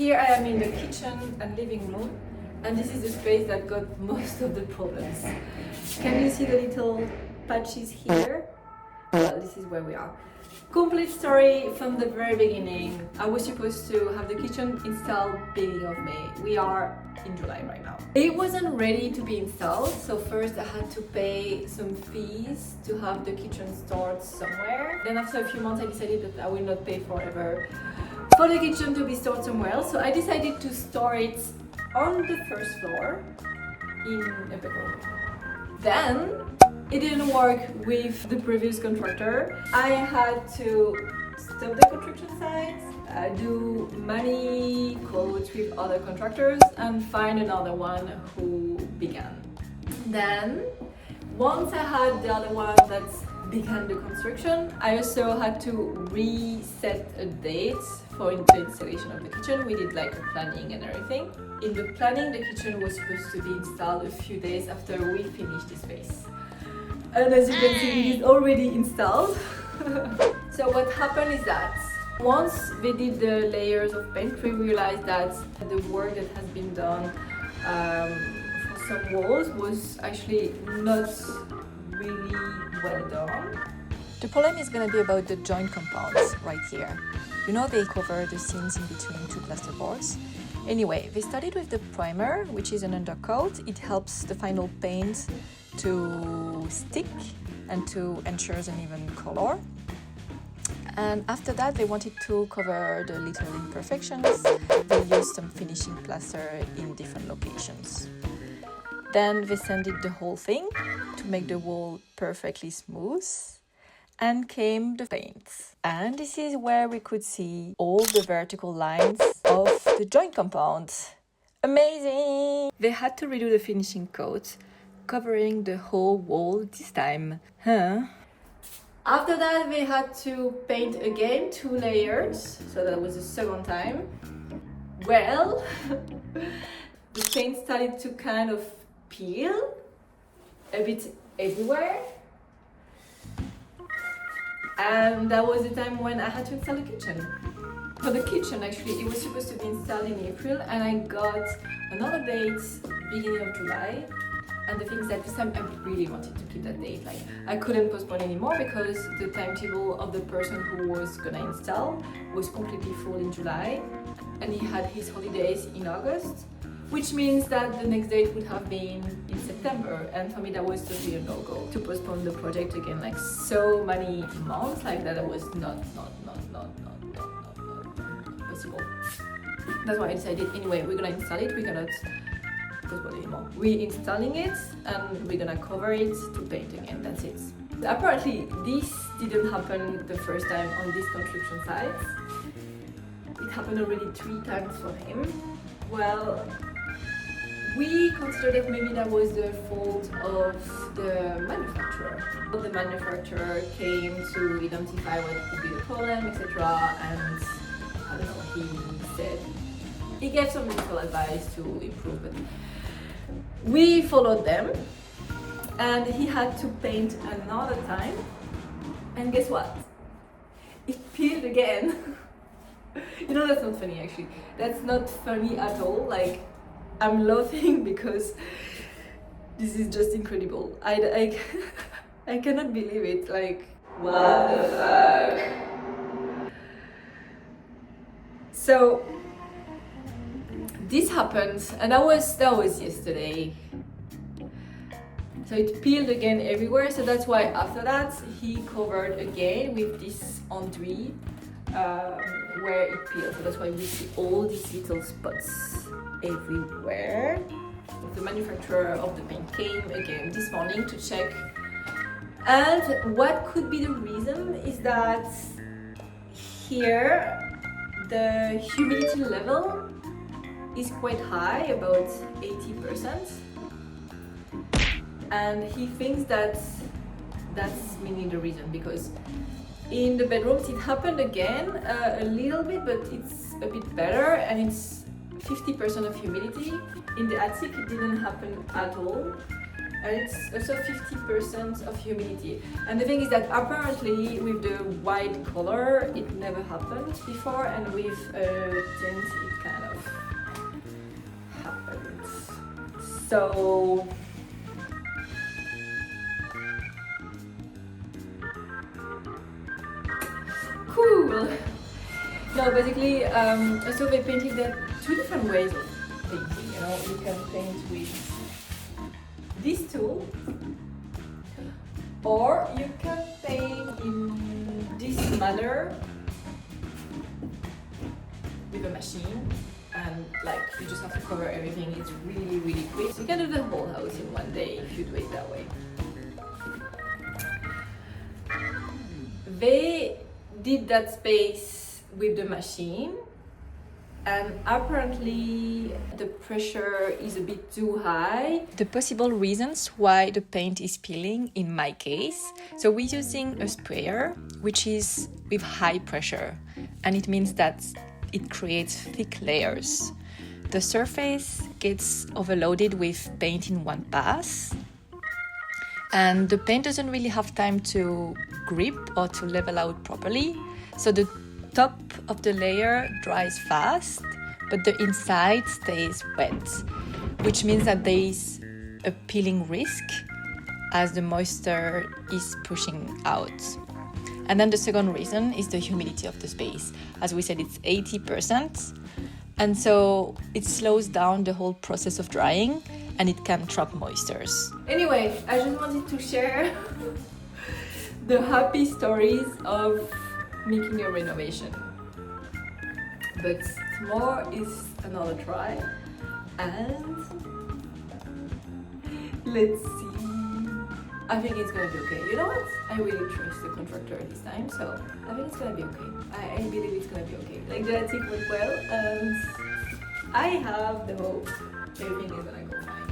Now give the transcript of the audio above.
Here I am in the kitchen and living room, and this is the space that got most of the problems. Can you see the little patches here? Well, this is where we are. Complete story from the very beginning. I was supposed to have the kitchen installed beginning of May. We are in July right now. It wasn't ready to be installed, so first I had to pay some fees to have the kitchen stored somewhere. Then after a few months I decided that I will not pay forever for the kitchen to be stored somewhere else. So I decided to store it on the first floor in a bedroom. Then it didn't work with the previous contractor. I had to stop the construction sites, do many quotes with other contractors and find another one who began. Then, once I had the other one that began the construction, I also had to reset a date for the installation of the kitchen. We did like a planning and everything. In the planning, the kitchen was supposed to be installed a few days after we finished the space. And as you can see, it is already installed. So what happened is that once we did the layers of paint, we realized that the work that has been done for some walls was actually not really well done. The problem is going to be about the joint compounds right here. You know, they cover the seams in between two plasterboards. Anyway, they started with the primer, which is an undercoat. It helps the final paint to stick and to ensure an even color. And after that, they wanted to cover the little imperfections. They used some finishing plaster in different locations. Then they sanded the whole thing to make the wall perfectly smooth. And came the paint. And this is where we could see all the vertical lines of the joint compound. Amazing! They had to redo the finishing coat, covering the whole wall this time. After that, we had to paint again 2 layers, so that was the second time. Well, the paint started to kind of peel a bit everywhere. And that was the time when I had to install the kitchen. For the kitchen, actually, it was supposed to be installed in April, and I got another date beginning of July. And the thing is that this time I really wanted to keep that date. Like, I couldn't postpone anymore because the timetable of the person who was gonna install was completely full in July, and he had his holidays in August, which means that the next date would have been in September. And for me, that was totally a no-go to postpone the project again, like so many months, like that. It was not possible. That's why I decided, anyway, we're gonna install it. We cannot postpone anymore. We're installing it and we're gonna cover it to paint again. That's it. Apparently, this didn't happen the first time on this construction site. It happened already 3 times for him. Well, we considered that maybe that was the fault of the manufacturer. The manufacturer came to identify what could be the problem, etc. And I don't know, he gave some medical advice to improve it. We followed them, and he had to paint another time. And guess what? It peeled again. You know, that's not funny actually. That's not funny at all. Like, I'm laughing because this is just incredible. I cannot believe it. Like, what the fuck? So this happened, and that was yesterday. So it peeled again everywhere. So that's why after that he covered again with this enduit where it peeled. So that's why we see all these little spots everywhere. The manufacturer of the paint came again this morning to check, and what could be the reason is that here the humidity level is quite high, about 80%, and he thinks that that's mainly the reason, because in the bedrooms it happened again a little bit, but it's a bit better, and it's 50% of humidity. In the attic it didn't happen at all, and it's also 50% of humidity. And the thing is that apparently with the white color it never happened before, and with tint it kind of So cool. No, basically, so they painted there two different ways of painting. You know, you can paint with this tool, or you can paint in this manner with a machine, and like you just have to cover everything. It's really, really quick. So you can do the whole house in one day if you do it that way. They did that space with the machine, and apparently the pressure is a bit too high. The possible reasons why the paint is peeling in my case. So we're using a sprayer which is with high pressure, and it means that it creates thick layers. The surface gets overloaded with paint in one pass, and the paint doesn't really have time to grip or to level out properly. So the top of the layer dries fast, but the inside stays wet, which means that there is a peeling risk as the moisture is pushing out. And then the second reason is the humidity of the space. As we said, it's 80%, and so it slows down the whole process of drying, and it can trap moistures. Anyway, I just wanted to share the happy stories of making a renovation. But tomorrow is another try, and let's see. I think it's gonna be okay. You know what? I really trust the contractor this time, so I think it's gonna be okay. I believe it's gonna be okay. Like the attic went well, and I have the hope everything is gonna go fine.